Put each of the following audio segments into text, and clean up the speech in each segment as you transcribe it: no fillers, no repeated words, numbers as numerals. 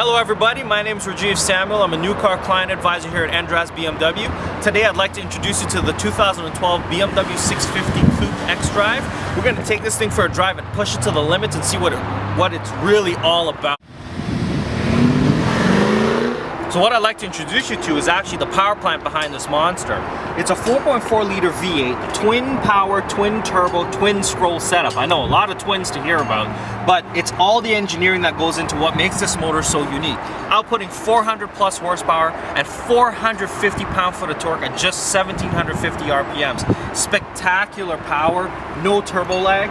Hello everybody, my name is Rajiv Samuel. I'm a new car client advisor here at Andras BMW. Today I'd like to introduce you to the 2012 BMW 650 Coupe X-Drive. We're going to take this thing for a drive and push it to the limits and see what it's really all about. So what I'd like to introduce you to is actually the power plant behind this monster. It's a 4.4 liter V8, twin power, twin turbo, twin scroll setup. I know, a lot of twins to hear about, but it's all the engineering that goes into what makes this motor so unique. Outputting 400 plus horsepower and 450 pound-foot of torque at just 1750 RPMs. Spectacular power, no turbo lag,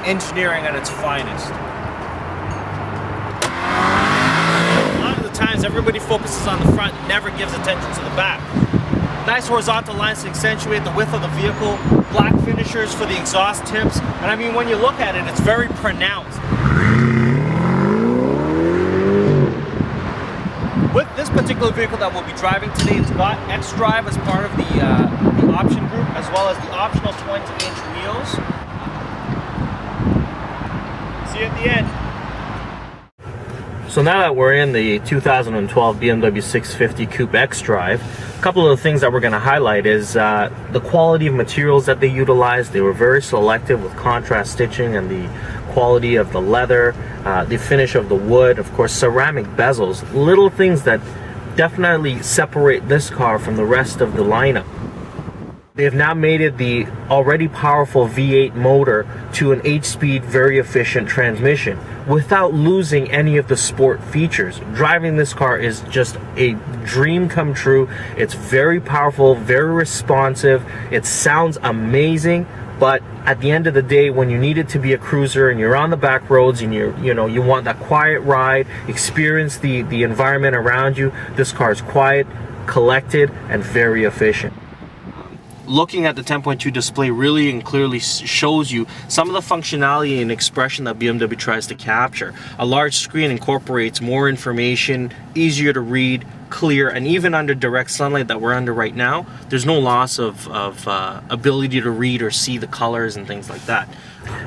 engineering at its finest. Times everybody focuses on the front, never gives attention to the back. Nice horizontal lines to accentuate the width of the vehicle, black finishers for the exhaust tips, and I mean when you look at it, it's very pronounced. With this particular vehicle that we'll be driving today, it's got X-Drive as part of the option group, as well as the optional 20-inch wheels. See you at the end. So now that we're in the 2012 BMW 650 Coupe X-Drive, a couple of the things that we're going to highlight is the quality of materials that they utilized. They were very selective with contrast stitching and the quality of the leather, the finish of the wood, of course ceramic bezels, little things that definitely separate this car from the rest of the lineup. They have now mated the already powerful V8 motor to an 8-speed, very efficient transmission without losing any of the sport features. Driving this car is just a dream come true. It's very powerful, very responsive. It sounds amazing, but at the end of the day, when you need it to be a cruiser and you're on the back roads and you want that quiet ride, experience the environment around you, this car is quiet, collected, and very efficient. Looking at the 10.2 display really and clearly shows you some of the functionality and expression that BMW tries to capture. A large screen incorporates more information, easier to read, clear, and even under direct sunlight that we're under right now, there's no loss of ability to read or see the colors and things like that.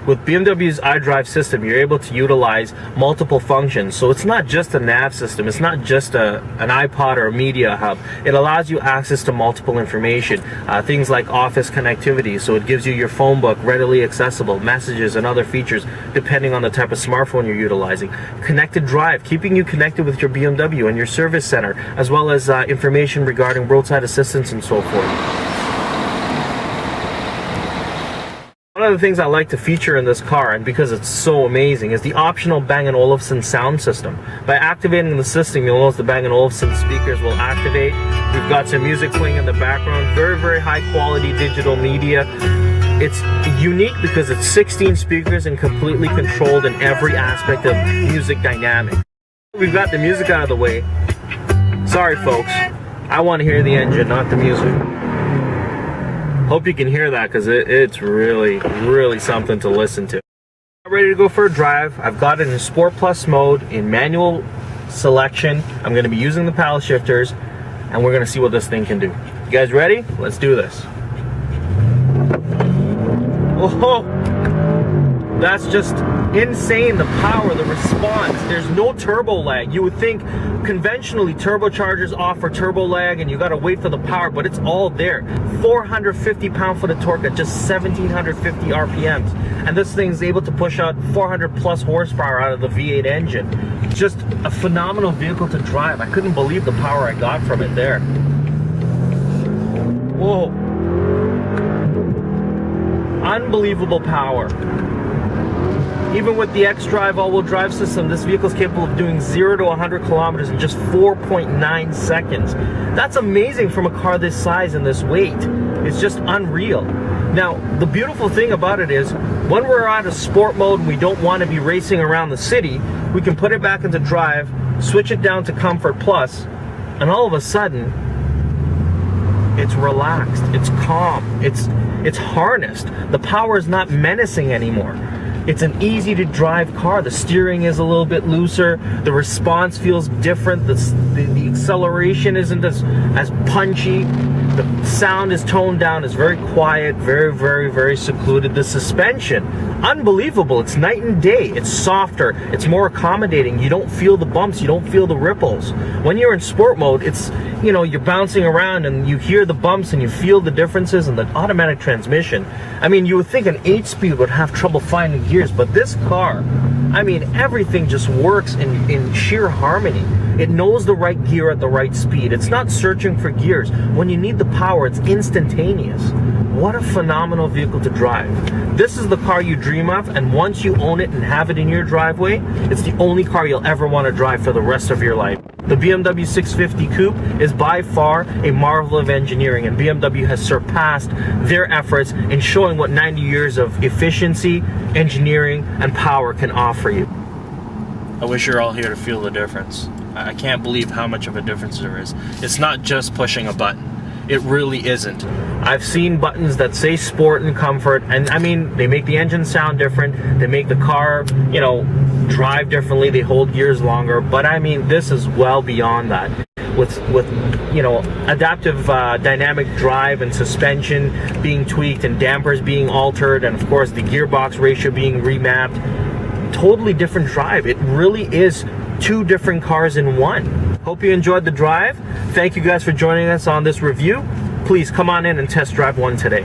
With BMW's iDrive system, you're able to utilize multiple functions. So it's not just a nav system, it's not just an iPod or a media hub. It allows you access to multiple information, things like office connectivity, so it gives you your phone book readily accessible, messages and other features depending on the type of smartphone you're utilizing. Connected drive, keeping you connected with your BMW and your service center, as well as information regarding roadside assistance and so forth. One of the things I like to feature in this car, and because it's so amazing, is the optional Bang & Olufsen sound system. By activating the system, you'll notice the Bang & Olufsen speakers will activate. We've got some music playing in the background, very, very high quality digital media. It's unique because it's 16 speakers and completely controlled in every aspect of music dynamic. We've got the music out of the way. Sorry folks, I want to hear the engine, not the music. Hope you can hear that because it's really, really something to listen to. I'm ready to go for a drive. I've got it in Sport Plus mode, in manual selection. I'm going to be using the paddle shifters, and we're going to see what this thing can do. You guys ready? Let's do this. Oh, that's just insane, the power, the response. There's no turbo lag. You would think conventionally turbochargers offer turbo lag and you gotta wait for the power, but it's all there. 450 pound-foot of torque at just 1750 RPMs. And this thing's able to push out 400 plus horsepower out of the V8 engine. Just a phenomenal vehicle to drive. I couldn't believe the power I got from it there. Whoa. Unbelievable power. Even with the X-Drive all-wheel drive system, this vehicle is capable of doing 0 to 100 kilometers in just 4.9 seconds. That's amazing from a car this size and this weight. It's just unreal. Now, the beautiful thing about it is, when we're out of sport mode and we don't want to be racing around the city, we can put it back into drive, switch it down to Comfort Plus, and all of a sudden, it's relaxed, it's calm, it's harnessed. The power is not menacing anymore. It's an easy to drive car. The steering is a little bit looser. The response feels different. The acceleration isn't as punchy. The sound is toned down, it's very quiet, very secluded. The suspension, unbelievable. It's night and day. It's softer, it's more accommodating. You don't feel the bumps, you don't feel the ripples. When you're in sport mode, it's, you know, you're bouncing around and you hear the bumps and you feel the differences in the automatic transmission. I mean, you would think an 8-speed would have trouble finding gears, but this car, I mean, everything just works in sheer harmony. It knows the right gear at the right speed. It's not searching for gears. When you need the power, it's instantaneous. What a phenomenal vehicle to drive. This is the car you dream of, and once you own it and have it in your driveway, it's the only car you'll ever want to drive for the rest of your life. The BMW 650 Coupe is by far a marvel of engineering, and BMW has surpassed their efforts in showing what 90 years of efficiency, engineering, and power can offer you. I wish you're all here to feel the difference. I can't believe how much of a difference there is. It's not just pushing a button. It really isn't. I've seen buttons that say sport and comfort, and I mean, they make the engine sound different, they make the car, you know, drive differently, they hold gears longer, but I mean, this is well beyond that. With you know, adaptive dynamic drive and suspension being tweaked and dampers being altered, and of course the gearbox ratio being remapped, totally different drive. It really is two different cars in one. Hope you enjoyed the drive. Thank you guys for joining us on this review. Please come on in and test drive one today.